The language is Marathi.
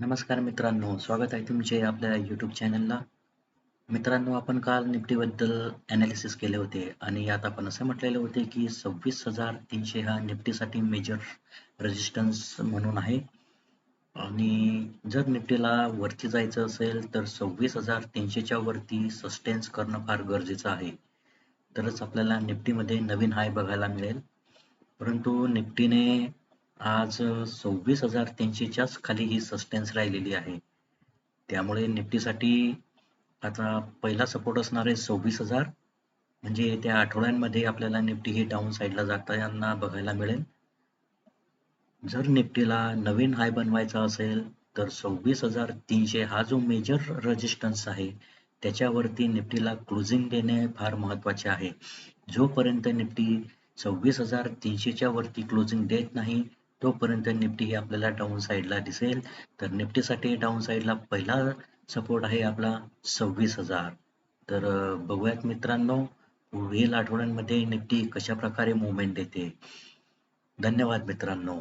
नमस्कार मित्रांनो, स्वागत आहे तुमचे आपल्या यूट्यूब चॅनलला. मित्रांनो, आपण काल निफ्टीबद्दल ॲनालिसिस केले होते आणि यात आपण असं म्हटलेले होते की 26,300 हा निफ्टीसाठी मेजर रेजिस्टन्स म्हणून आहे आणि जर निफ्टीला वरती जायचं असेल तर 26,300च्या वरती सस्टेन्स करणं फार गरजेचं आहे. तरच आपल्याला निफ्टीमध्ये नवीन हाय बघायला मिळेल. परंतु निफ्टीने आज 26,300च्याच खाली ही सस्टेन्स राहिलेली आहे. त्यामुळे निफ्टीसाठी आता पहिला सपोर्ट असणार आहे 26,000 म्हणजे येत्या आठवड्यांमध्ये आपल्याला निफ्टी ही डाऊन साईडला जाताना बघायला मिळेल. जर निफ्टीला नवीन हाय बनवायचा असेल तर 26,300 हा जो मेजर रेजिस्टन्स आहे त्याच्यावरती निफ्टीला क्लोजिंग देणे फार महत्त्वाचे आहे. जोपर्यंत निफ्टी 26,300च्या वरती क्लोजिंग देत नाही तोपर्यंत निफ्टी ही आपल्याला डाऊन साईडला दिसेल. तर निफ्टीसाठी डाऊन साईडला पहिला सपोर्ट आहे आपला 26,000. तर बघूयात मित्रांनो, पुढील आठवड्यांमध्ये निफ्टी कशा प्रकारे मूव्हमेंट देते. धन्यवाद मित्रांनो.